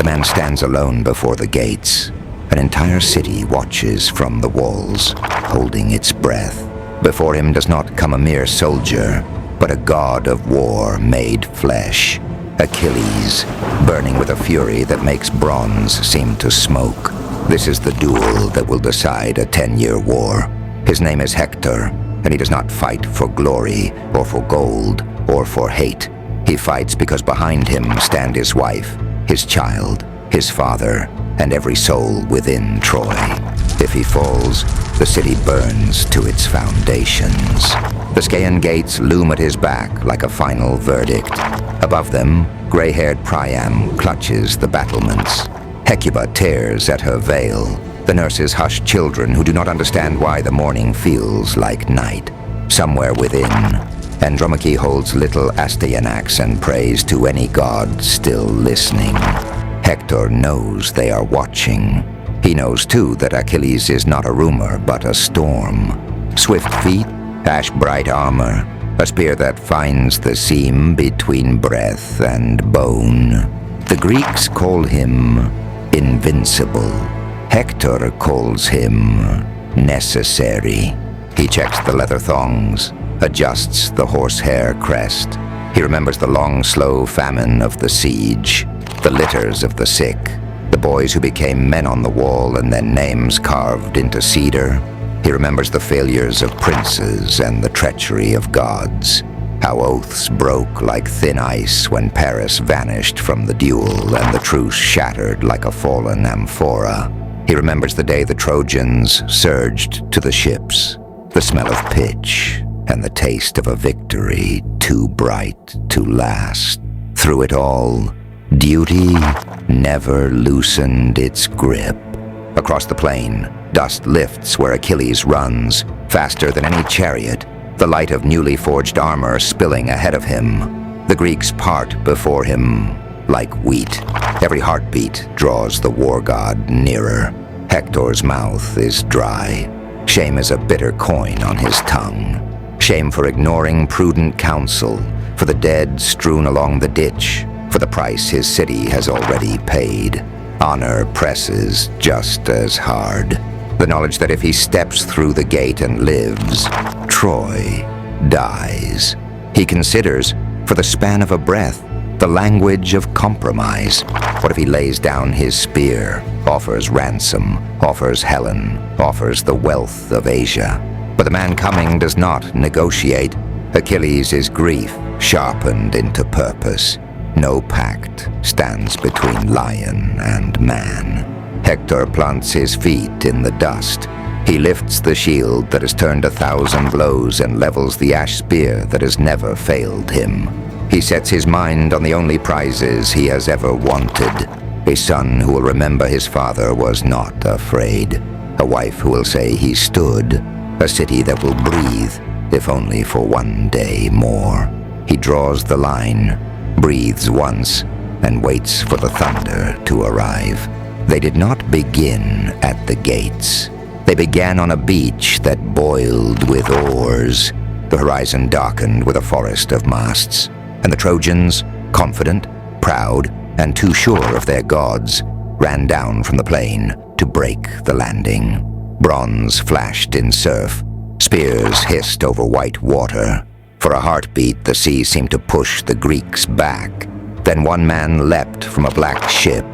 man stands alone before the gates. An entire city watches from the walls, holding its breath. Before him does not come a mere soldier, but a god of war made flesh. Achilles, burning with a fury that makes bronze seem to smoke. This is the duel that will decide a 10-year war. His name is Hector, and he does not fight for glory, or for gold, or for hate. He fights because behind him stand his wife, his child, his father, and every soul within Troy. If he falls, the city burns to its foundations. The Scaean gates loom at his back like a final verdict. Above them, gray-haired Priam clutches the battlements. Hecuba tears at her veil. The nurses hush children who do not understand why the morning feels like night. Somewhere within, Andromache holds little Astyanax and prays to any god still listening. Hector knows they are watching. He knows too that Achilles is not a rumor but a storm. Swift feet, ash-bright armor, a spear that finds the seam between breath and bone. The Greeks call him invincible. Hector calls him necessary. He checks the leather thongs, adjusts the horsehair crest. He remembers the long, slow famine of the siege, the litters of the sick, the boys who became men on the wall and then names carved into cedar. He remembers the failures of princes and the treachery of gods, how oaths broke like thin ice when Paris vanished from the duel and the truce shattered like a fallen amphora. He remembers the day the Trojans surged to the ships, the smell of pitch, and the taste of a victory too bright to last. Through it all, duty never loosened its grip. Across the plain, dust lifts where Achilles runs, faster than any chariot, the light of newly forged armor spilling ahead of him. The Greeks part before him like wheat. Every heartbeat draws the war god nearer. Hector's mouth is dry. Shame is a bitter coin on his tongue. Shame for ignoring prudent counsel, for the dead strewn along the ditch, for the price his city has already paid. Honor presses just as hard. The knowledge that if he steps through the gate and lives, Troy dies. He considers, for the span of a breath, the language of compromise. What if he lays down his spear, offers ransom, offers Helen, offers the wealth of Asia? But the man coming does not negotiate. Achilles is grief sharpened into purpose. No pact stands between lion and man. Hector plants his feet in the dust. He lifts the shield that has turned 1,000 blows and levels the ash spear that has never failed him. He sets his mind on the only prizes he has ever wanted. A son who will remember his father was not afraid. A wife who will say he stood. A city that will breathe, if only for one day more. He draws the line, breathes once, and waits for the thunder to arrive. They did not begin at the gates. They began on a beach that boiled with oars. The horizon darkened with a forest of masts. And the Trojans, confident, proud, and too sure of their gods, ran down from the plain to break the landing. Bronze flashed in surf. Spears hissed over white water. For a heartbeat, the sea seemed to push the Greeks back. Then one man leapt from a black ship,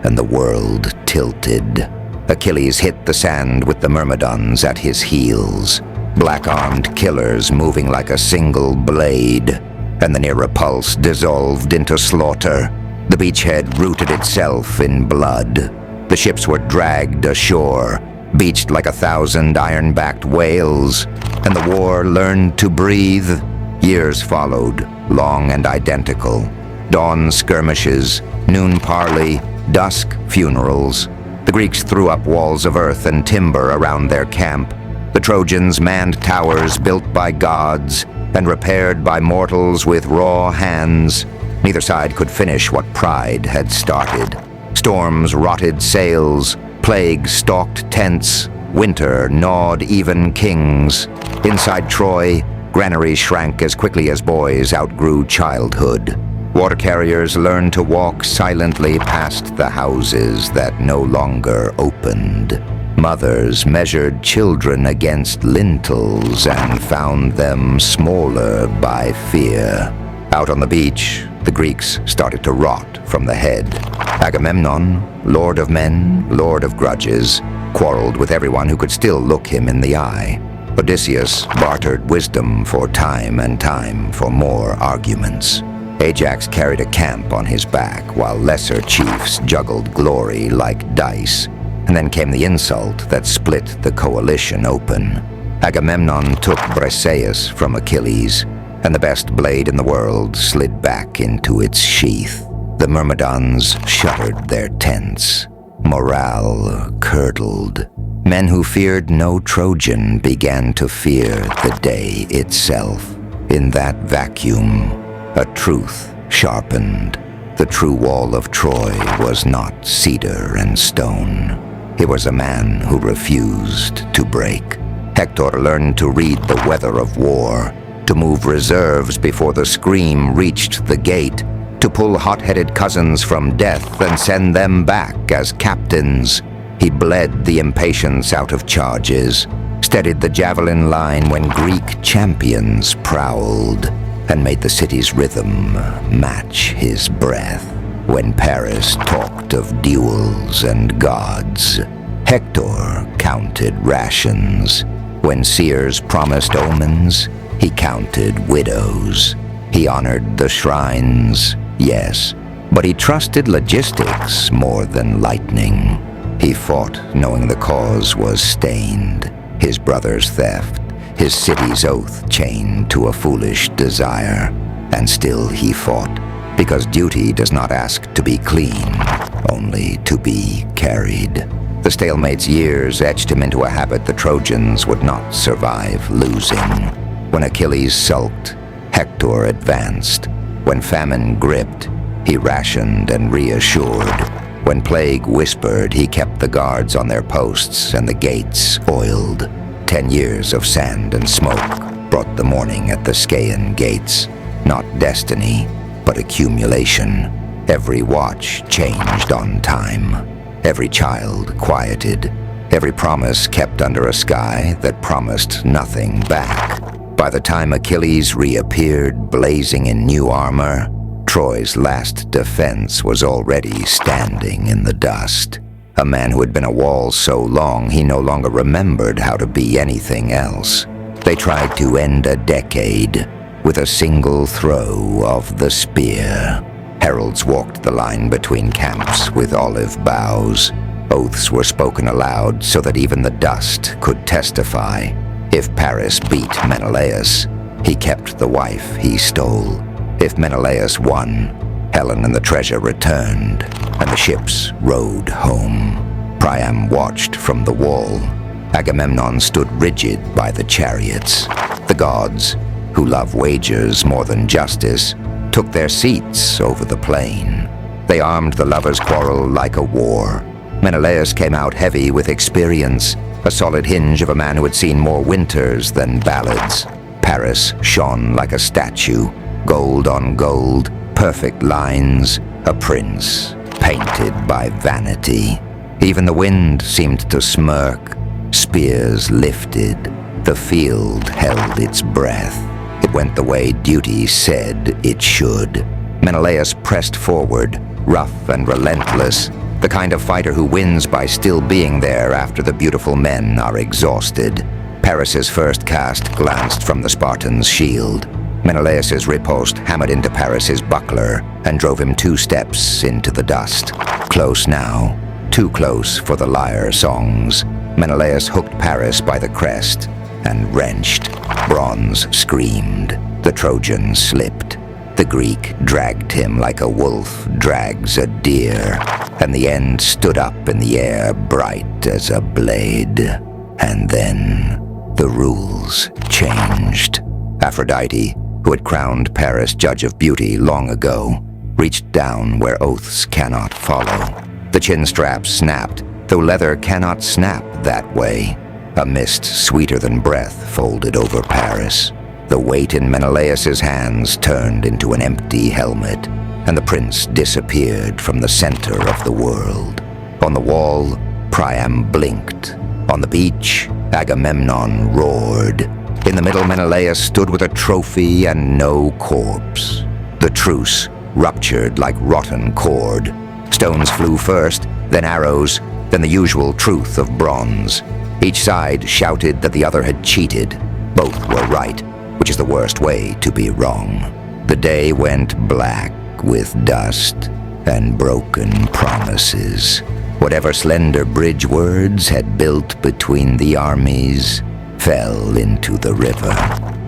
and the world tilted. Achilles hit the sand with the Myrmidons at his heels, black-armed killers moving like a single blade. And the near repulse dissolved into slaughter. The beachhead rooted itself in blood. The ships were dragged ashore, beached like 1,000 iron-backed whales, and the war learned to breathe. Years followed, long and identical. Dawn skirmishes, noon parley, dusk funerals. The Greeks threw up walls of earth and timber around their camp. The Trojans manned towers built by gods and repaired by mortals with raw hands. Neither side could finish what pride had started. Storms rotted sails, plague stalked tents, winter gnawed even kings. Inside Troy, granaries shrank as quickly as boys outgrew childhood. Water carriers learned to walk silently past the houses that no longer opened. Mothers measured children against lintels and found them smaller by fear. Out on the beach, the Greeks started to rot from the head. Agamemnon, lord of men, lord of grudges, quarreled with everyone who could still look him in the eye. Odysseus bartered wisdom for time and time for more arguments. Ajax carried a camp on his back while lesser chiefs juggled glory like dice. And then came the insult that split the coalition open. Agamemnon took Briseis from Achilles, and the best blade in the world slid back into its sheath. The Myrmidons shuttered their tents. Morale curdled. Men who feared no Trojan began to fear the day itself. In that vacuum, a truth sharpened. The true wall of Troy was not cedar and stone. He was a man who refused to break. Hector learned to read the weather of war, to move reserves before the scream reached the gate, to pull hot-headed cousins from death and send them back as captains. He bled the impatience out of charges, steadied the javelin line when Greek champions prowled, and made the city's rhythm match his breath. When Paris talked of duels and gods, Hector counted rations. When seers promised omens, he counted widows. He honored the shrines, yes, but he trusted logistics more than lightning. He fought knowing the cause was stained, his brother's theft, his city's oath chained to a foolish desire. And still he fought, because duty does not ask to be clean, only to be carried. The stalemate's years etched him into a habit the Trojans would not survive losing. When Achilles sulked, Hector advanced. When famine gripped, he rationed and reassured. When plague whispered, he kept the guards on their posts and the gates oiled. 10 years of sand and smoke brought the morning at the Scaean gates. Not destiny, but accumulation. Every watch changed on time. Every child quieted. Every promise kept under a sky that promised nothing back. By the time Achilles reappeared, blazing in new armor, Troy's last defense was already standing in the dust. A man who had been a wall so long he no longer remembered how to be anything else. They tried to end a decade with a single throw of the spear. Heralds walked the line between camps with olive boughs. Oaths were spoken aloud so that even the dust could testify. If Paris beat Menelaus, he kept the wife he stole. If Menelaus won, Helen and the treasure returned, and the ships rowed home. Priam watched from the wall. Agamemnon stood rigid by the chariots. The gods, who love wagers more than justice, took their seats over the plain. They armed the lovers' quarrel like a war. Menelaus came out heavy with experience, a solid hinge of a man who had seen more winters than ballads. Paris shone like a statue, gold on gold, perfect lines, a prince, painted by vanity. Even the wind seemed to smirk. Spears lifted. The field held its breath. It went the way duty said it should. Menelaus pressed forward, rough and relentless, the kind of fighter who wins by still being there after the beautiful men are exhausted. Paris's first cast glanced from the Spartan's shield. Menelaus's riposte hammered into Paris's buckler and drove him 2 steps into the dust. Close now, too close for the lyre songs. Menelaus hooked Paris by the crest and wrenched. Bronze screamed. The Trojan slipped. The Greek dragged him like a wolf drags a deer, and the end stood up in the air bright as a blade. And then the rules changed. Aphrodite, who had crowned Paris judge of beauty long ago, reached down where oaths cannot follow. The chin strap snapped, though leather cannot snap that way. A mist sweeter than breath folded over Paris. The weight in Menelaus's hands turned into an empty helmet. and the prince disappeared from the center of the world. On the wall, Priam blinked. On the beach, Agamemnon roared. In the middle, Menelaus stood with a trophy and no corpse. The truce ruptured like rotten cord. Stones flew first, then arrows, then the usual truth of bronze. Each side shouted that the other had cheated. Both were right, which is the worst way to be wrong. The day went black with dust and broken promises. Whatever slender bridge words had built between the armies fell into the river.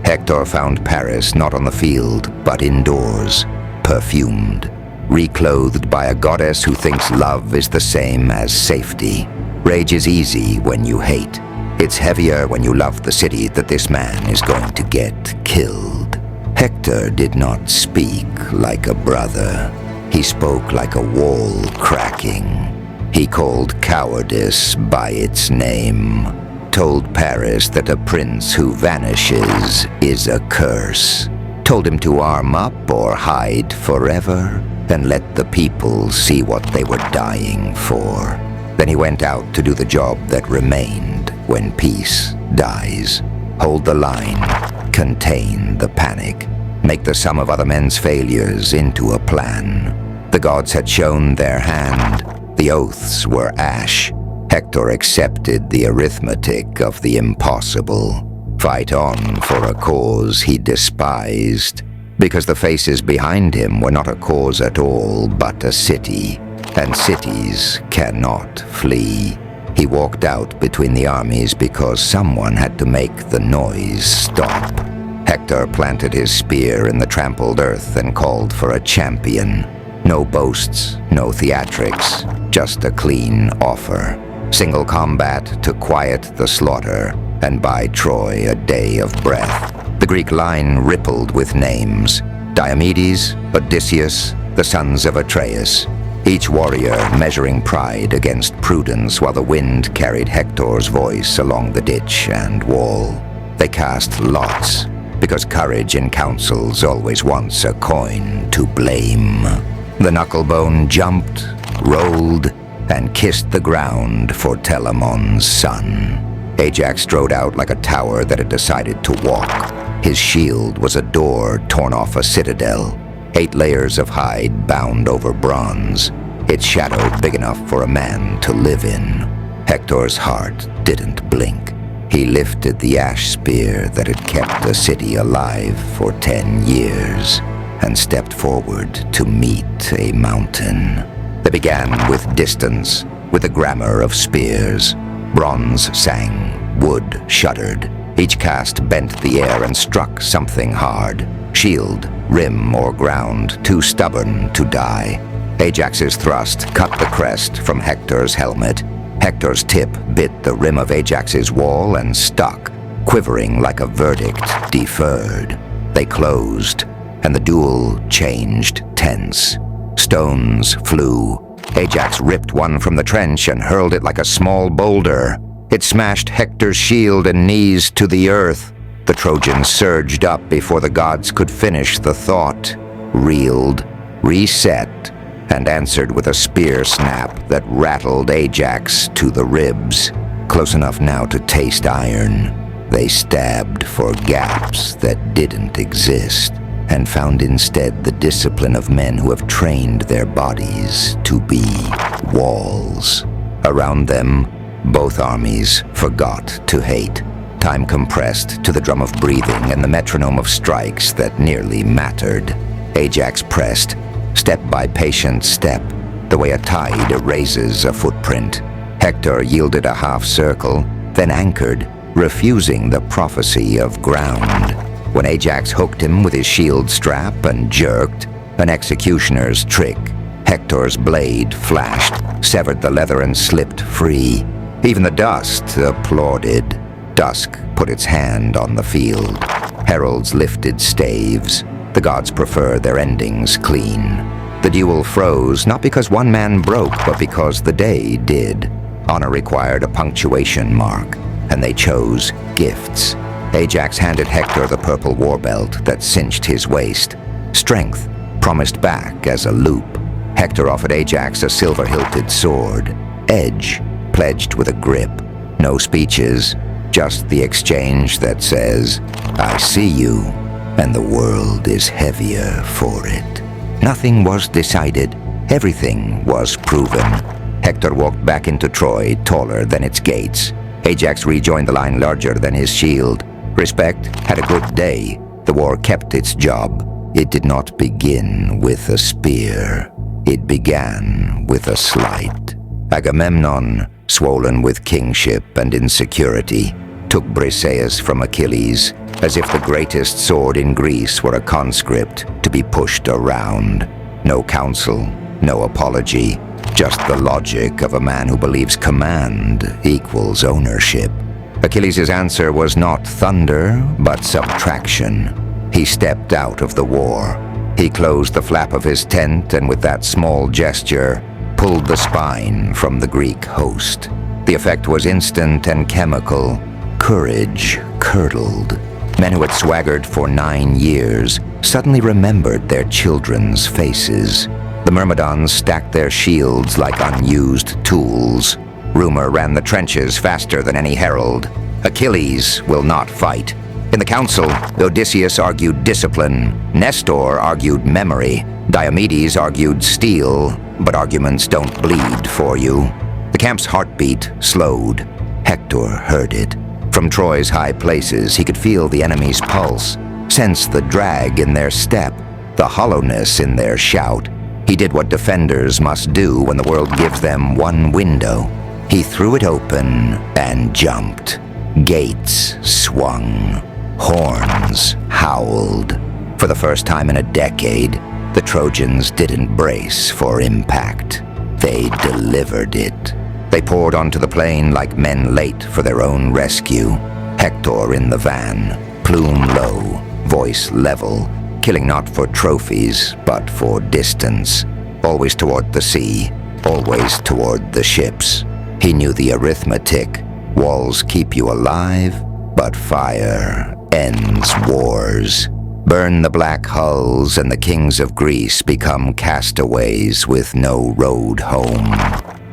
Hector found Paris not on the field, but indoors, perfumed, reclothed by a goddess who thinks love is the same as safety. Rage is easy when you hate. It's heavier when you love the city that this man is going to get killed. Hector did not speak like a brother. He spoke like a wall cracking. He called cowardice by its name, told Paris that a prince who vanishes is a curse, told him to arm up or hide forever and let the people see what they were dying for. Then he went out to do the job that remained when peace dies. Hold the line, contain the panic, make the sum of other men's failures into a plan. The gods had shown their hand. The oaths were ash. Hector accepted the arithmetic of the impossible. Fight on for a cause he despised, because the faces behind him were not a cause at all, but a city, and cities cannot flee. He walked out between the armies because someone had to make the noise stop. Hector planted his spear in the trampled earth and called for a champion. No boasts, no theatrics, just a clean offer. Single combat to quiet the slaughter, and by Troy a day of breath. The Greek line rippled with names. Diomedes, Odysseus, the sons of Atreus. Each warrior measuring pride against prudence while the wind carried Hector's voice along the ditch and wall. They cast lots, because courage in councils always wants a coin to blame. The knucklebone jumped, rolled, and kissed the ground for Telamon's son. Ajax strode out like a tower that had decided to walk. His shield was a door torn off a citadel, 8 layers of hide bound over bronze, its shadow big enough for a man to live in. Hector's heart didn't blink. He lifted the ash spear that had kept the city alive for 10 years and stepped forward to meet a mountain. They began with distance, with the grammar of spears. Bronze sang, wood shuddered. Each cast bent the air and struck something hard. Shield, rim, or ground, too stubborn to die. Ajax's thrust cut the crest from Hector's helmet. Hector's tip bit the rim of Ajax's wall and stuck, quivering like a verdict deferred. They closed, and the duel changed tense. Stones flew. Ajax ripped one from the trench and hurled it like a small boulder. It smashed Hector's shield and knees to the earth. The Trojans surged up before the gods could finish the thought, reeled, reset, and answered with a spear snap that rattled Ajax to the ribs. Close enough now to taste iron, they stabbed for gaps that didn't exist, and found instead the discipline of men who have trained their bodies to be walls. Around them, both armies forgot to hate. Time compressed to the drum of breathing and the metronome of strikes that nearly mattered. Ajax pressed, step by patient step, the way a tide erases a footprint. Hector yielded a half circle, then anchored, refusing the prophecy of ground. When Ajax hooked him with his shield strap and jerked, an executioner's trick, Hector's blade flashed, severed the leather and slipped free. Even the dust applauded. Dusk put its hand on the field. Heralds lifted staves. The gods prefer their endings clean. The duel froze, not because one man broke, but because the day did. Honor required a punctuation mark, and they chose gifts. Ajax handed Hector the purple war belt that cinched his waist. Strength, promised back as a loop. Hector offered Ajax a silver-hilted sword. Edge, pledged with a grip. No speeches, just the exchange that says, "I see you, and the world is heavier for it." Nothing was decided. Everything was proven. Hector walked back into Troy, taller than its gates. Ajax rejoined the line, larger than his shield. Respect had a good day. The war kept its job. It did not begin with a spear. It began with a slight. Agamemnon, swollen with kingship and insecurity, took Briseis from Achilles, as if the greatest sword in Greece were a conscript to be pushed around. No counsel, no apology, just the logic of a man who believes command equals ownership. Achilles' answer was not thunder, but subtraction. He stepped out of the war. He closed the flap of his tent and with that small gesture, pulled the spine from the Greek host. The effect was instant and chemical. Courage curdled. Men who had swaggered for 9 years suddenly remembered their children's faces. The Myrmidons stacked their shields like unused tools. Rumor ran the trenches faster than any herald. Achilles will not fight. In the council, Odysseus argued discipline. Nestor argued memory. Diomedes argued steel, but arguments don't bleed for you. The camp's heartbeat slowed. Hector heard it. From Troy's high places, he could feel the enemy's pulse, sense the drag in their step, the hollowness in their shout. He did what defenders must do when the world gives them one window. He threw it open and jumped. Gates swung. Horns howled. For the first time in a decade, the Trojans didn't brace for impact. They delivered it. They poured onto the plain like men late for their own rescue. Hector in the van, plume low, voice level, killing not for trophies, but for distance. Always toward the sea, always toward the ships. He knew the arithmetic. Walls keep you alive, but fire ends wars. Burn the black hulls and the kings of Greece become castaways with no road home.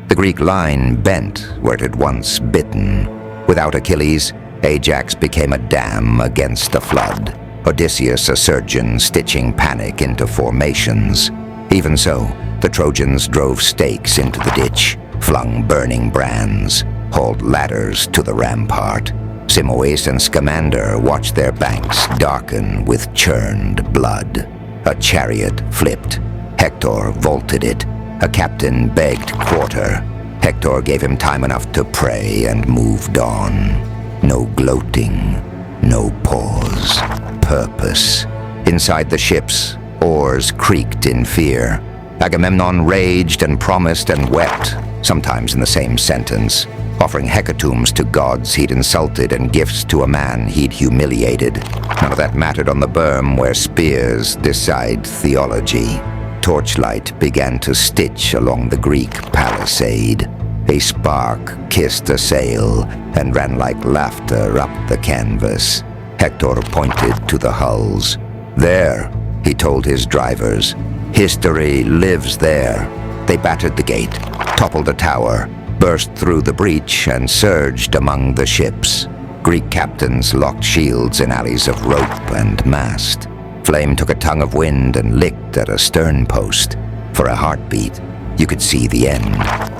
The Greek line bent where it had once bitten. Without Achilles, Ajax became a dam against a flood. Odysseus a surgeon stitching panic into formations. Even so, the Trojans drove stakes into the ditch, flung burning brands, hauled ladders to the rampart. Simois and Scamander watched their banks darken with churned blood. A chariot flipped. Hector vaulted it. A captain begged quarter. Hector gave him time enough to pray and moved on. No gloating, no pause, purpose. Inside the ships, oars creaked in fear. Agamemnon raged and promised and wept, sometimes in the same sentence, offering hecatombs to gods he'd insulted and gifts to a man he'd humiliated. None of that mattered on the berm where spears decide theology. Torchlight began to stitch along the Greek palisade. A spark kissed a sail and ran like laughter up the canvas. Hector pointed to the hulls. "There," he told his drivers. "History lives there." They battered the gate, toppled a tower, burst through the breach and surged among the ships. Greek captains locked shields in alleys of rope and mast. Flame took a tongue of wind and licked at a stern post. For a heartbeat, you could see the end.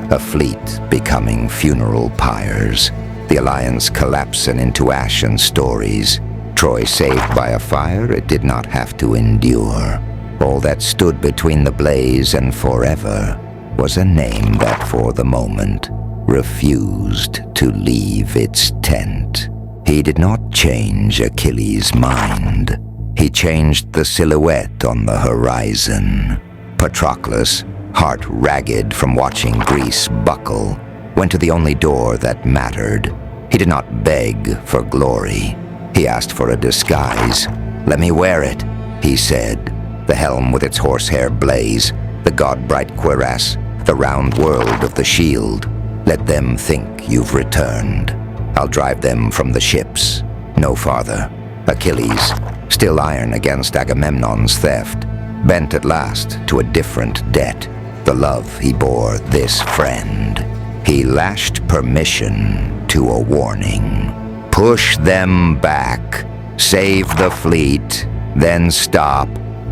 A fleet becoming funeral pyres. The alliance collapsing into ashen stories. Troy saved by a fire it did not have to endure. All that stood between the blaze and forever was a name that for the moment refused to leave its tent. He did not change Achilles' mind. He changed the silhouette on the horizon. Patroclus, heart ragged from watching Greece buckle, went to the only door that mattered. He did not beg for glory. He asked for a disguise. "Let me wear it," he said. The helm with its horsehair blaze, the god-bright cuirass, the round world of the shield. Let them think you've returned. I'll drive them from the ships, no farther. Achilles, still iron against Agamemnon's theft. bent at last to a different debt, the love he bore this friend. He lashed permission to a warning. Push them back, save the fleet, then stop.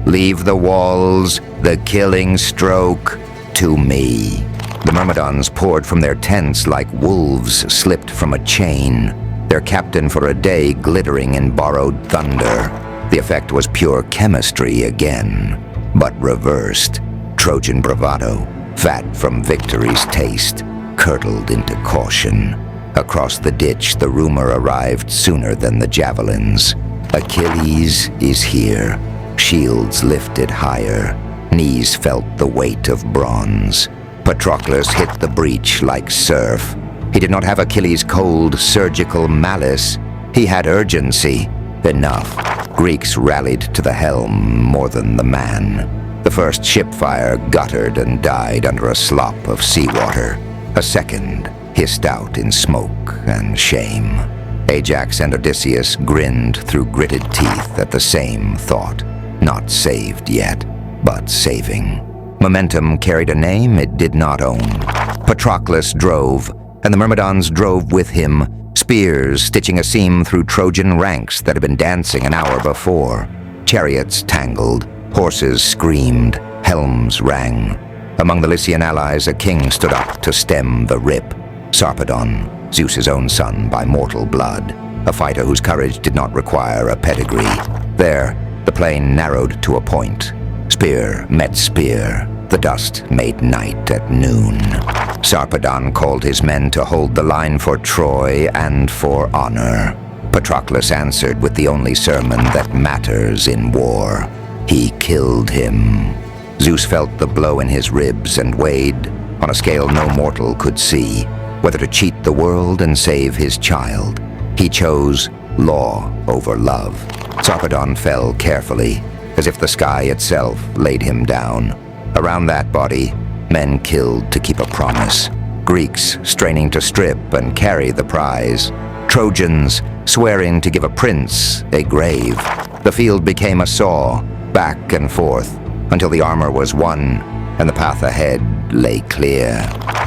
Leave the walls, the killing stroke, to me. The Myrmidons poured from their tents like wolves slipped from a chain, their captain for a day glittering in borrowed thunder. The effect was pure chemistry again, but reversed. Trojan bravado, fat from victory's taste, curdled into caution. Across the ditch, the rumor arrived sooner than the javelins. Achilles is here, shields lifted higher, knees felt the weight of bronze. Patroclus hit the breach like surf. He did not have Achilles' cold, surgical malice. He had urgency. Enough. Greeks rallied to the helm more than the man. The first ship fire guttered and died under a slop of seawater. A second hissed out in smoke and shame. Ajax and Odysseus grinned through gritted teeth at the same thought. Not saved yet, but saving. Momentum carried a name it did not own. Patroclus drove, and the Myrmidons drove with him, spears stitching a seam through Trojan ranks that had been dancing an hour before. Chariots tangled, horses screamed, helms rang. Among the Lycian allies, a king stood up to stem the rip. Sarpedon, Zeus's own son by mortal blood, a fighter whose courage did not require a pedigree. There, the plain narrowed to a point. Spear met spear. The dust made night at noon. Sarpedon called his men to hold the line for Troy and for honor. Patroclus answered with the only sermon that matters in war. He killed him. Zeus felt the blow in his ribs and weighed, on a scale no mortal could see, whether to cheat the world and save his child. He chose law over love. Sarpedon fell carefully, as if the sky itself laid him down. Around that body, men killed to keep a promise. Greeks straining to strip and carry the prize. Trojans swearing to give a prince a grave. The field became a saw, back and forth, until the armor was won and the path ahead lay clear.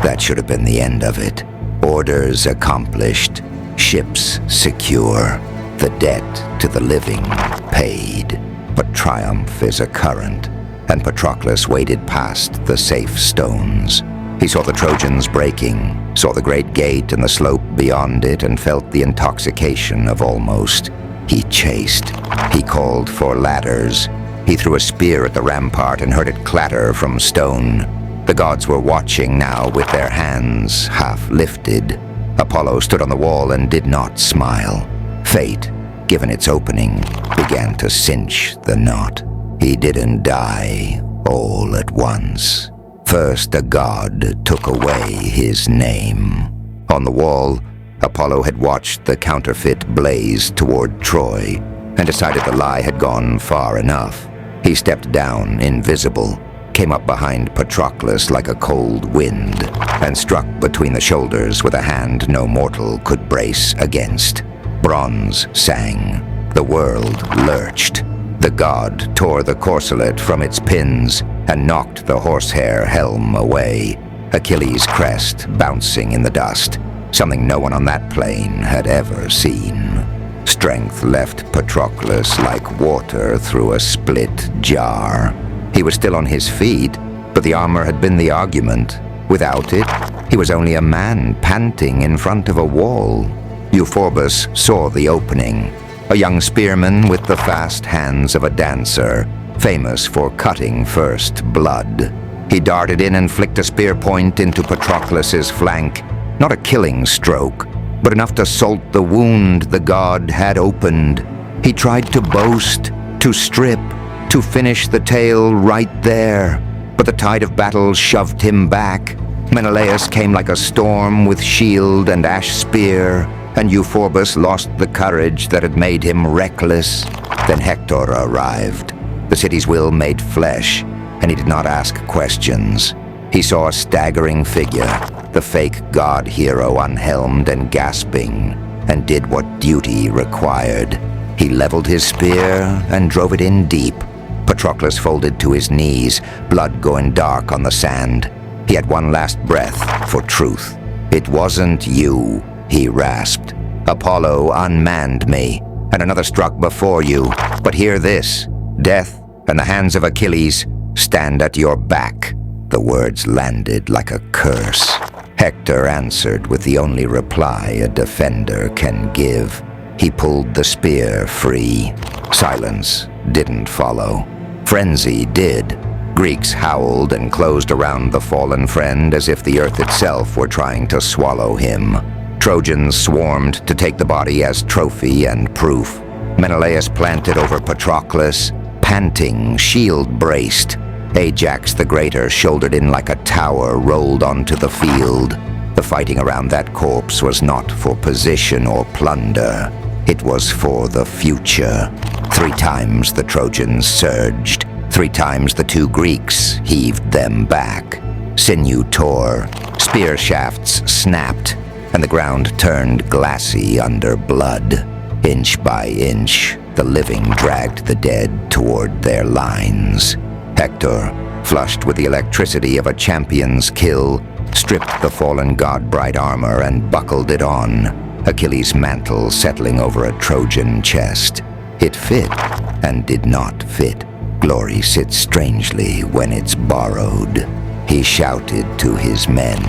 That should have been the end of it. Orders accomplished, ships secure, the debt to the living paid. But triumph is a current, and Patroclus waded past the safe stones. He saw the Trojans breaking, saw the great gate and the slope beyond it, and felt the intoxication of almost. He chased. He called for ladders. He threw a spear at the rampart and heard it clatter from stone. The gods were watching now with their hands half lifted. Apollo stood on the wall and did not smile. Fate, given its opening, began to cinch the knot. He didn't die all at once. First, a god took away his name. On the wall, Apollo had watched the counterfeit blaze toward Troy and decided the lie had gone far enough. He stepped down, invisible, came up behind Patroclus like a cold wind, and struck between the shoulders with a hand no mortal could brace against. Bronze sang. The world lurched. The god tore the corselet from its pins and knocked the horsehair helm away. Achilles' crest bouncing in the dust, something no one on that plain had ever seen. Strength left Patroclus like water through a split jar. He was still on his feet, but the armor had been the argument. Without it, he was only a man panting in front of a wall. Euphorbus saw the opening. A young spearman with the fast hands of a dancer, famous for cutting first blood. He darted in and flicked a spear point into Patroclus's flank. Not a killing stroke, but enough to salt the wound the god had opened. He tried to boast, to strip, to finish the tale right there, but the tide of battle shoved him back. Menelaus came like a storm with shield and ash spear, and Euphorbus lost the courage that had made him reckless. Then Hector arrived. The city's will made flesh, and he did not ask questions. He saw a staggering figure, the fake god hero unhelmed and gasping, and did what duty required. He leveled his spear and drove it in deep. Patroclus folded to his knees, blood going dark on the sand. He had one last breath for truth. "It wasn't you," he rasped. "Apollo unmanned me, and another struck before you. But hear this, death and the hands of Achilles stand at your back." The words landed like a curse. Hector answered with the only reply a defender can give. He pulled the spear free. Silence didn't follow. Frenzy did. Greeks howled and closed around the fallen friend as if the earth itself were trying to swallow him. Trojans swarmed to take the body as trophy and proof. Menelaus planted over Patroclus, panting, shield braced. Ajax the Greater, shouldered in like a tower, rolled onto the field. The fighting around that corpse was not for position or plunder. It was for the future. 3 times the Trojans surged. 3 times the 2 Greeks heaved them back. Sinew tore, spear shafts snapped, and the ground turned glassy under blood. Inch by inch, the living dragged the dead toward their lines. Hector, flushed with the electricity of a champion's kill, stripped the fallen god bright armor and buckled it on, Achilles' mantle settling over a Trojan chest. It fit and did not fit. Glory sits strangely when it's borrowed. He shouted to his men,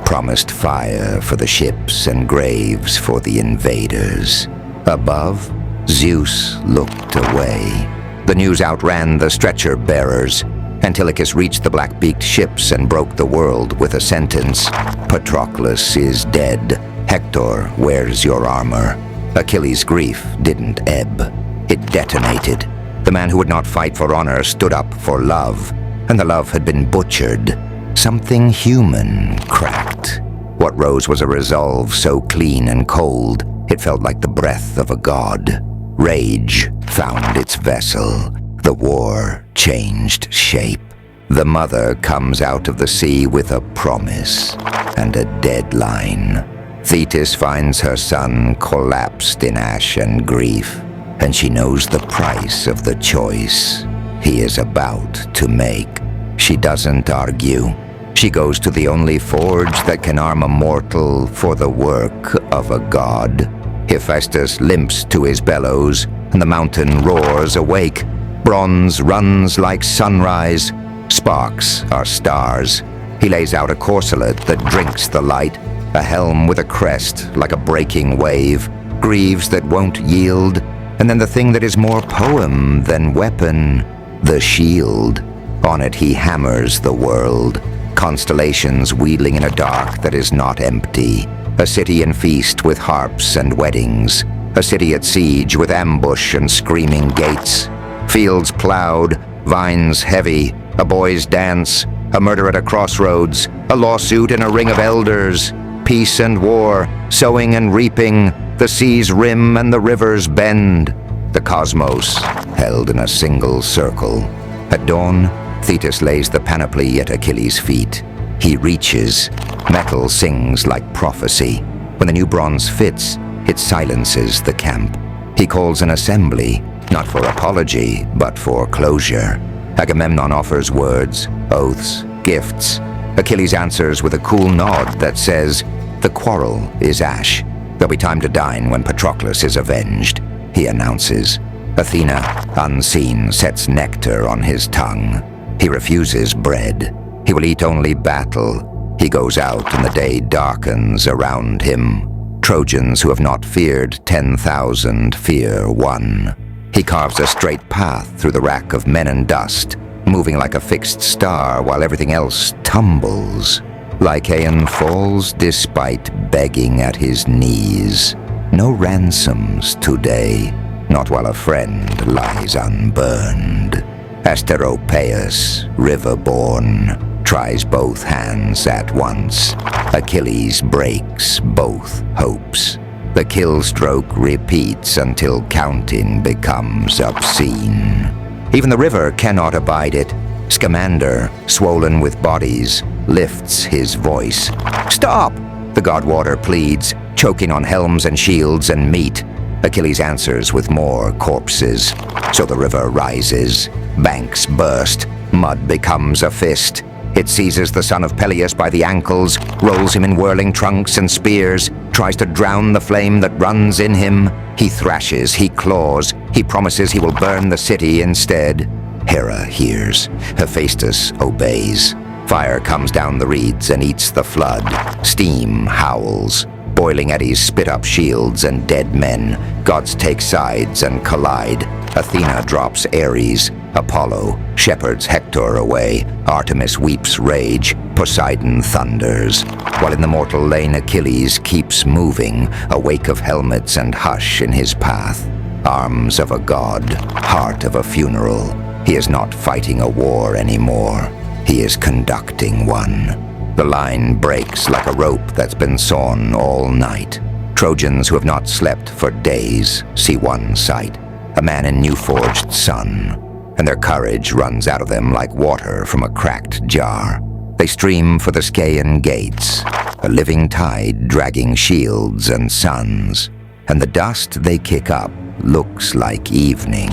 promised fire for the ships and graves for the invaders. Above, Zeus looked away. The news outran the stretcher-bearers. Antilochus reached the black-beaked ships and broke the world with a sentence. "Patroclus is dead. Hector, where's your armor?" Achilles' grief didn't ebb. It detonated. The man who would not fight for honor stood up for love, and the love had been butchered. Something human cracked. What rose was a resolve so clean and cold, it felt like the breath of a god. Rage found its vessel. The war changed shape. The mother comes out of the sea with a promise and a deadline. Thetis finds her son collapsed in ash and grief, and she knows the price of the choice he is about to make. She doesn't argue. She goes to the only forge that can arm a mortal for the work of a god. Hephaestus limps to his bellows, and the mountain roars awake. Bronze runs like sunrise. Sparks are stars. He lays out a corselet that drinks the light, a helm with a crest like a breaking wave, greaves that won't yield, and then the thing that is more poem than weapon, the shield. On it he hammers the world, constellations wheeling in a dark that is not empty, a city in feast with harps and weddings, a city at siege with ambush and screaming gates, fields plowed, vines heavy, a boy's dance, a murder at a crossroads, a lawsuit in a ring of elders, peace and war, sowing and reaping, the sea's rim and the river's bend, the cosmos held in a single circle. At dawn, Thetis lays the panoply at Achilles' feet. He reaches. Metal sings like prophecy. When the new bronze fits, it silences the camp. He calls an assembly, not for apology, but for closure. Agamemnon offers words, oaths, gifts. Achilles answers with a cool nod that says, "The quarrel is ash. There'll be time to dine when Patroclus is avenged," he announces. Athena, unseen, sets nectar on his tongue. He refuses bread. He will eat only battle. He goes out and the day darkens around him. Trojans who have not feared 10,000 fear one. He carves a straight path through the rack of men and dust, moving like a fixed star while everything else tumbles. Lycaon falls despite begging at his knees. No ransoms today, not while a friend lies unburned. Asteropaeus, river-born, tries both hands at once. Achilles breaks both hopes. The kill stroke repeats until counting becomes obscene. Even the river cannot abide it. Scamander, swollen with bodies, lifts his voice. "Stop!" the god-water pleads, choking on helms and shields and meat. Achilles answers with more corpses. So the river rises, Banks burst. Mud becomes a fist. It seizes the son of Peleus by the ankles, rolls him in whirling trunks and spears, tries to drown the flame that runs in him. He thrashes, he claws, he promises he will burn the city instead. Hera hears. Hephaestus obeys. Fire comes down the reeds and eats the flood. Steam howls. Boiling eddies spit up shields and dead men. Gods take sides and collide. Athena drops Ares. Apollo shepherds Hector away. Artemis weeps rage. Poseidon thunders. While in the mortal lane Achilles keeps moving, a wake of helmets and hush in his path. Arms of a god, heart of a funeral. He is not fighting a war anymore. He is conducting one. The line breaks like a rope that's been sawn all night. Trojans who have not slept for days see one sight, a man in new-forged sun, and their courage runs out of them like water from a cracked jar. They stream for the Scaean gates, a living tide dragging shields and suns, and the dust they kick up looks like evening.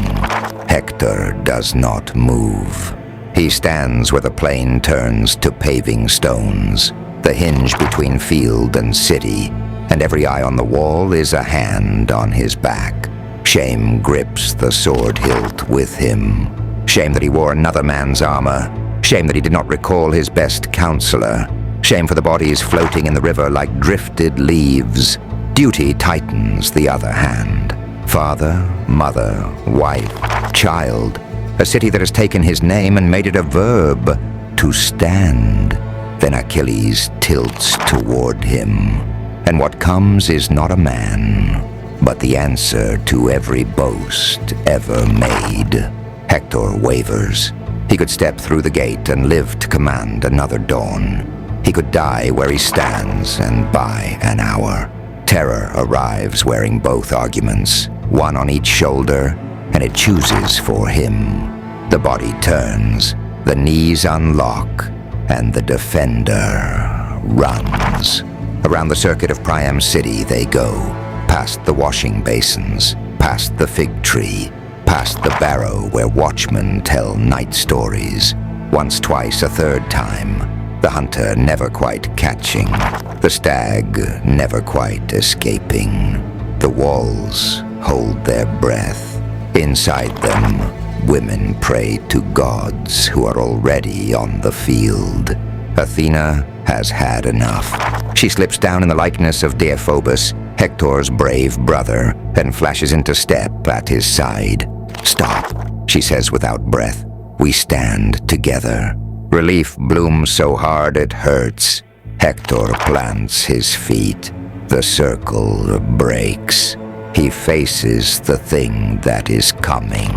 Hector does not move. He stands where the plain turns to paving stones, the hinge between field and city, and every eye on the wall is a hand on his back. Shame grips the sword hilt with him. Shame that he wore another man's armor. Shame that he did not recall his best counselor. Shame for the bodies floating in the river like drifted leaves. Duty tightens the other hand. Father, mother, wife, child. A city that has taken his name and made it a verb, to stand. Then Achilles tilts toward him, and what comes is not a man, but the answer to every boast ever made. Hector wavers. He could step through the gate and live to command another dawn. He could die where he stands and buy an hour. Terror arrives wearing both arguments, one on each shoulder, and it chooses for him. The body turns, the knees unlock, and the defender runs. Around the circuit of Priam's city they go, past the washing basins, past the fig tree, past the barrow where watchmen tell night stories. Once, twice, a third time, the hunter never quite catching, the stag never quite escaping. The walls hold their breath. Inside them, women pray to gods who are already on the field. Athena has had enough. She slips down in the likeness of Deiphobus, Hector's brave brother, and flashes into step at his side. "Stop," she says without breath. "We stand together." Relief blooms so hard it hurts. Hector plants his feet. The circle breaks. He faces the thing that is coming.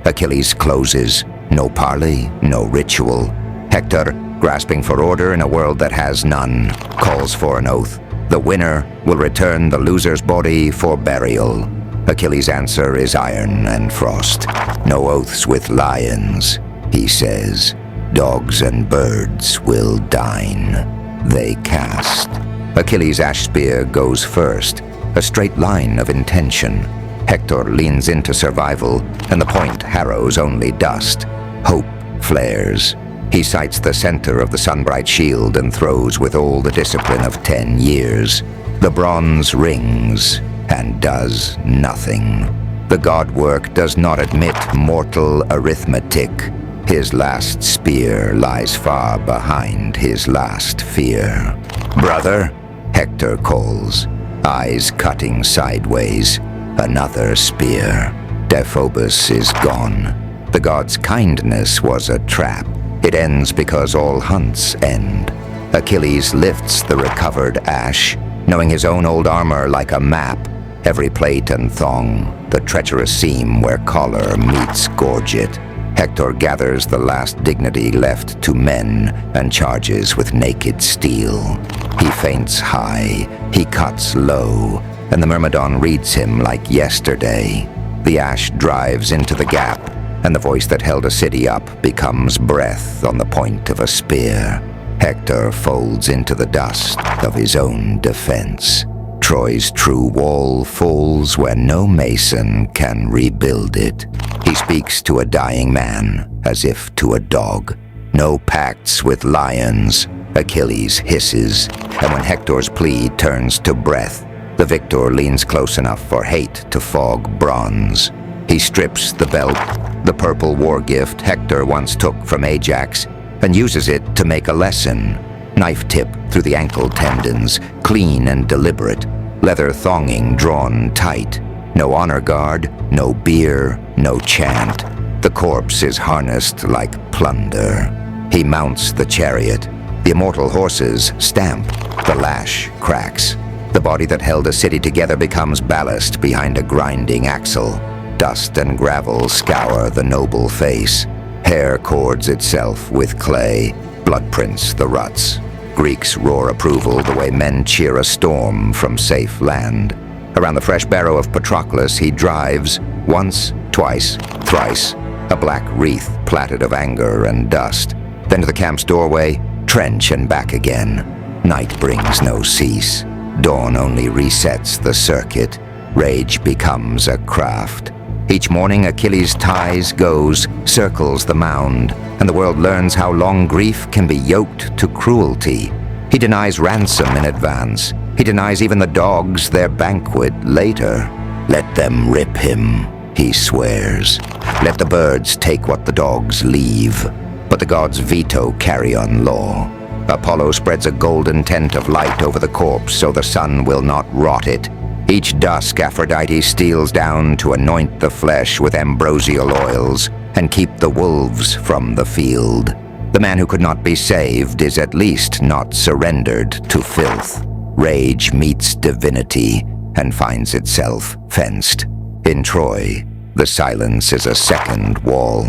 Achilles closes. No parley, no ritual. Hector, grasping for order in a world that has none, calls for an oath. The winner will return the loser's body for burial. Achilles' answer is iron and frost. No oaths with lions, he says. Dogs and birds will dine. They cast. Achilles' ash spear goes first, a straight line of intention. Hector leans into survival, and the point harrows only dust. Hope flares. He sights the center of the sunbright shield and throws with all the discipline of 10 years. The bronze rings and does nothing. The god work does not admit mortal arithmetic. His last spear lies far behind his last fear. "Brother," Hector calls, eyes cutting sideways. Another spear. Deiphobus is gone. The god's kindness was a trap. It ends because all hunts end. Achilles lifts the recovered ash, knowing his own old armor like a map. Every plate and thong, the treacherous seam where collar meets gorget. Hector gathers the last dignity left to men and charges with naked steel. He feints high, he cuts low, and the Myrmidon reads him like yesterday. The ash drives into the gap, and the voice that held a city up becomes breath on the point of a spear. Hector folds into the dust of his own defense. Troy's true wall falls where no mason can rebuild it. He He speaks to a dying man, as if to a dog. No pacts with lions, Achilles hisses, and when Hector's plea turns to breath, the victor leans close enough for hate to fog bronze. He strips the belt, the purple war gift Hector once took from Ajax, and uses it to make a lesson. Knife tip through the ankle tendons, clean and deliberate, leather thonging drawn tight. No honor guard, no beer, no chant. The corpse is harnessed like plunder. He mounts the chariot. The immortal horses stamp. The lash cracks. The body that held a city together becomes ballast behind a grinding axle. Dust and gravel scour the noble face. Hair cords itself with clay. Blood prints the ruts. Greeks roar approval the way men cheer a storm from safe land. Around the fresh barrow of Patroclus he drives, once, twice, thrice, a black wreath plaited of anger and dust. Then to the camp's doorway, trench and back again. Night brings no cease. Dawn only resets the circuit. Rage becomes a craft. Each morning Achilles' ties goes, circles the mound, and the world learns how long grief can be yoked to cruelty. He denies ransom in advance. He denies even the dogs their banquet later. Let them rip him, he swears. Let the birds take what the dogs leave. But the gods veto carrion law. Apollo spreads a golden tent of light over the corpse so the sun will not rot it. Each dusk Aphrodite steals down to anoint the flesh with ambrosial oils and keep the wolves from the field. The man who could not be saved is at least not surrendered to filth. Rage meets divinity and finds itself fenced. In Troy, the silence is a second wall.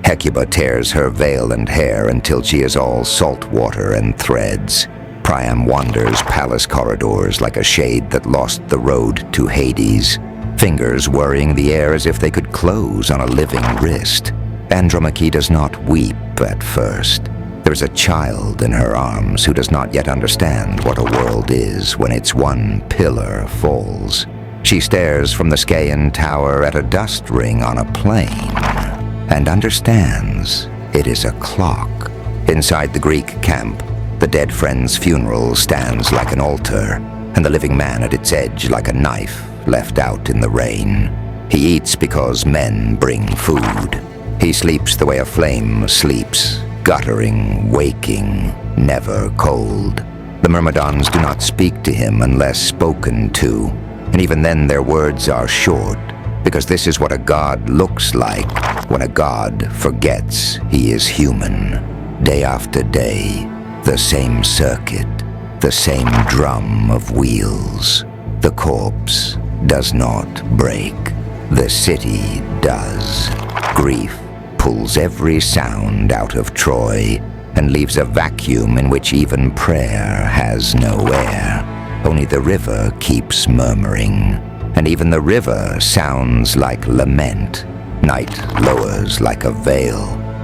Hecuba tears her veil and hair until she is all salt water and threads. Priam wanders palace corridors like a shade that lost the road to Hades, fingers worrying the air as if they could close on a living wrist. Andromache does not weep at first. There is a child in her arms who does not yet understand what a world is when its one pillar falls. She stares from the Scaean tower at a dust ring on a plain, and understands it is a clock. Inside the Greek camp, the dead friend's funeral stands like an altar, and the living man at its edge like a knife left out in the rain. He eats because men bring food. He sleeps the way a flame sleeps, guttering, waking, never cold. The Myrmidons do not speak to him unless spoken to, and even then their words are short, because this is what a god looks like when a god forgets he is human. Day after day, the same circuit, the same drum of wheels. The corpse does not break. The city does. Grief pulls every sound out of Troy and leaves a vacuum in which even prayer has no air. Only the river keeps murmuring, and even the river sounds like lament. Night lowers like a veil,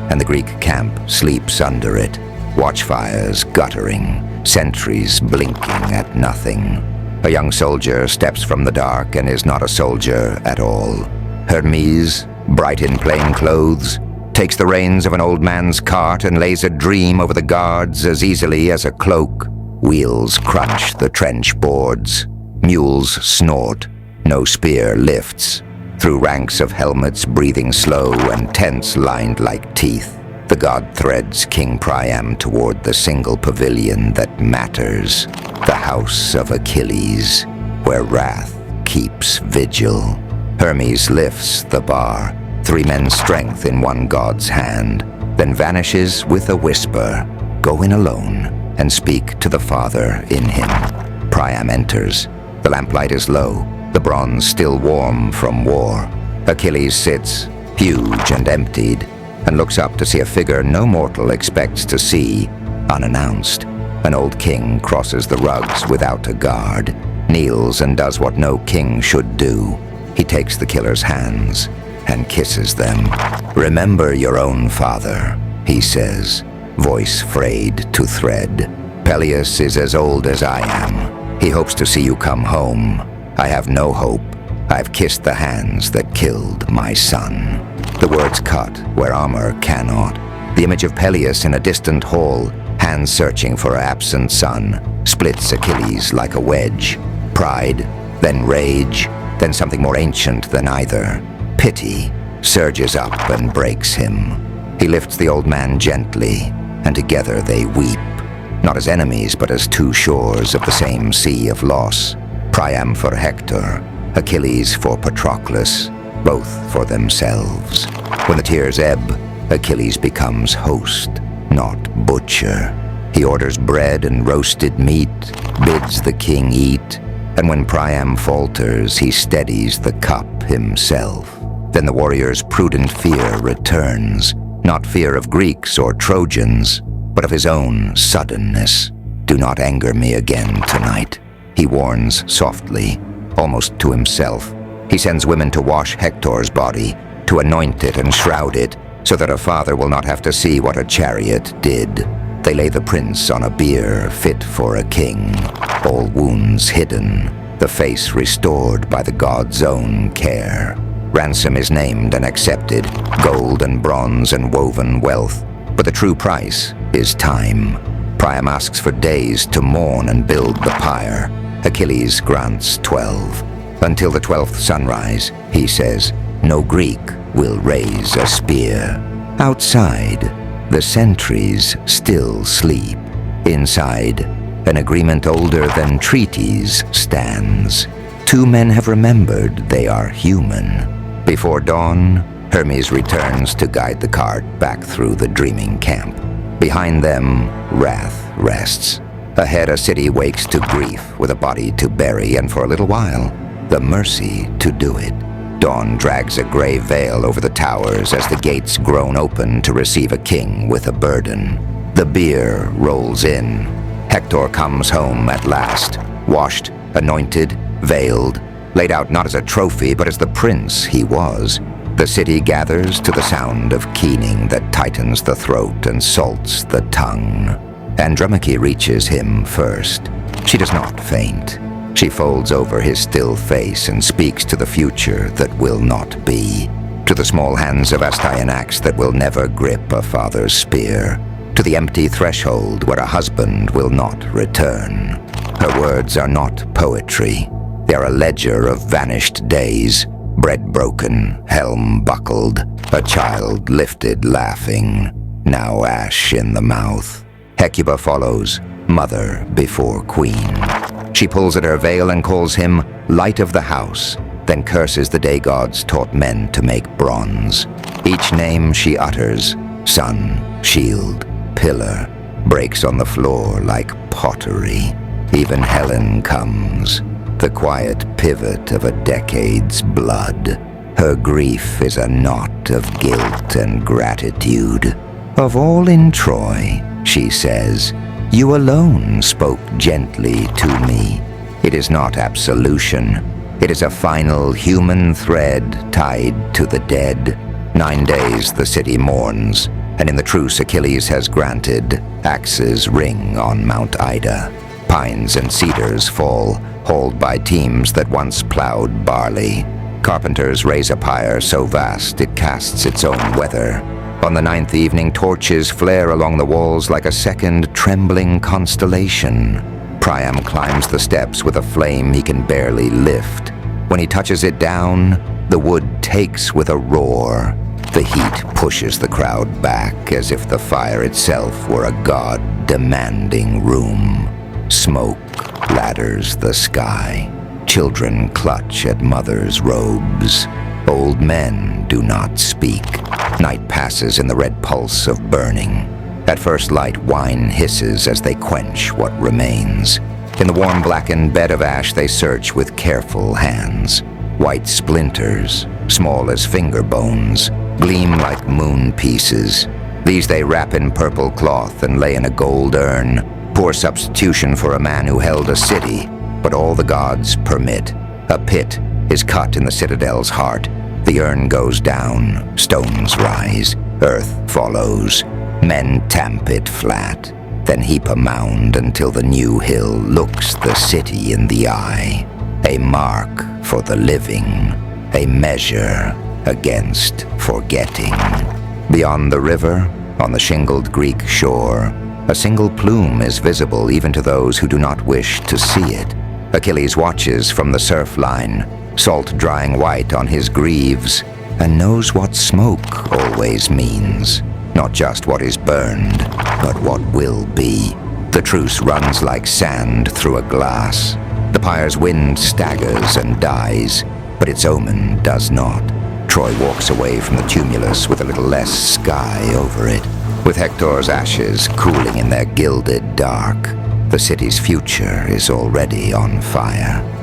and the Greek camp sleeps under it. Watchfires guttering, sentries blinking at nothing. A young soldier steps from the dark and is not a soldier at all. Hermes, bright in plain clothes, takes the reins of an old man's cart and lays a dream over the guards as easily as a cloak. Wheels crunch the trench boards. Mules snort. No spear lifts. Through ranks of helmets breathing slow and tents lined like teeth, the god threads King Priam toward the single pavilion that matters, the house of Achilles, where wrath keeps vigil. Hermes lifts the bar, 3 men's strength in one god's hand, then vanishes with a whisper. Go in alone and speak to the Father in him. Priam enters. The lamplight is low, the bronze still warm from war. Achilles sits, huge and emptied, and looks up to see a figure no mortal expects to see, unannounced. An old king crosses the rugs without a guard, kneels and does what no king should do. He takes the killer's hands and kisses them. Remember your own father, he says, voice frayed to thread. Peleus is as old as I am. He hopes to see you come home. I have no hope. I've kissed the hands that killed my son. The words cut where armor cannot. The image of Peleus in a distant hall, hands searching for her absent son, splits Achilles like a wedge. Pride, then rage, then something more ancient than either. Pity surges up and breaks him. He lifts the old man gently, and together they weep, not as enemies but as two shores of the same sea of loss. Priam for Hector, Achilles for Patroclus, both for themselves. When the tears ebb, Achilles becomes host, not butcher. He orders bread and roasted meat, bids the king eat, and when Priam falters, he steadies the cup himself. Then the warrior's prudent fear returns, not fear of Greeks or Trojans, but of his own suddenness. Do not anger me again tonight, he warns softly, almost to himself. He sends women to wash Hector's body, to anoint it and shroud it, so that a father will not have to see what a chariot did. They lay the prince on a bier fit for a king, all wounds hidden, the face restored by the god's own care. Ransom is named and accepted, gold and bronze and woven wealth, but the true price is time. Priam asks for days to mourn and build the pyre. Achilles grants 12. Until the 12th sunrise, he says, no Greek will raise a spear. Outside, the sentries still sleep. Inside, an agreement older than treaties stands. Two men have remembered they are human. Before dawn, Hermes returns to guide the cart back through the dreaming camp. Behind them, wrath rests. Ahead, a city wakes to grief with a body to bury, and for a little while, the mercy to do it. Dawn drags a gray veil over the towers as the gates groan open to receive a king with a burden. The bier rolls in. Hector comes home at last, washed, anointed, veiled, laid out not as a trophy but as the prince he was. The city gathers to the sound of keening that tightens the throat and salts the tongue. Andromache reaches him first. She does not faint. She folds over his still face and speaks to the future that will not be, to the small hands of Astyanax that will never grip a father's spear, to the empty threshold where a husband will not return. Her words are not poetry. They are a ledger of vanished days, bread broken, helm buckled, a child lifted laughing, now ash in the mouth. Hecuba follows, mother before queen. She pulls at her veil and calls him light of the house, then curses the day gods taught men to make bronze. Each name she utters, sun, shield, pillar, breaks on the floor like pottery. Even Helen comes, the quiet pivot of a decade's blood. Her grief is a knot of guilt and gratitude. Of all in Troy, she says, you alone spoke gently to me. It is not absolution. It is a final human thread tied to the dead. 9 days the city mourns, and in the truce Achilles has granted, axes ring on Mount Ida. Pines and cedars fall, hauled by teams that once plowed barley. Carpenters raise a pyre so vast it casts its own weather. On the 9th evening, torches flare along the walls like a second trembling constellation. Priam climbs the steps with a flame he can barely lift. When he touches it down, the wood takes with a roar. The heat pushes the crowd back as if the fire itself were a god-demanding room. Smoke ladders the sky. Children clutch at mothers' robes. Old men do not speak. Night passes in the red pulse of burning. At first light, wine hisses as they quench what remains. In the warm blackened bed of ash they search with careful hands. White splinters, small as finger bones, gleam like moon pieces. These they wrap in purple cloth and lay in a gold urn. Poor substitution for a man who held a city, but all the gods permit. A pit is cut in the citadel's heart. The urn goes down, stones rise, earth follows. Men tamp it flat, then heap a mound until the new hill looks the city in the eye. A mark for the living, a measure against forgetting. Beyond the river, on the shingled Greek shore, a single plume is visible even to those who do not wish to see it. Achilles watches from the surf line, salt drying white on his greaves, and knows what smoke always means. Not just what is burned, but what will be. The truce runs like sand through a glass. The pyre's wind staggers and dies, but its omen does not. Troy walks away from the tumulus with a little less sky over it. With Hector's ashes cooling in their gilded dark, the city's future is already on fire.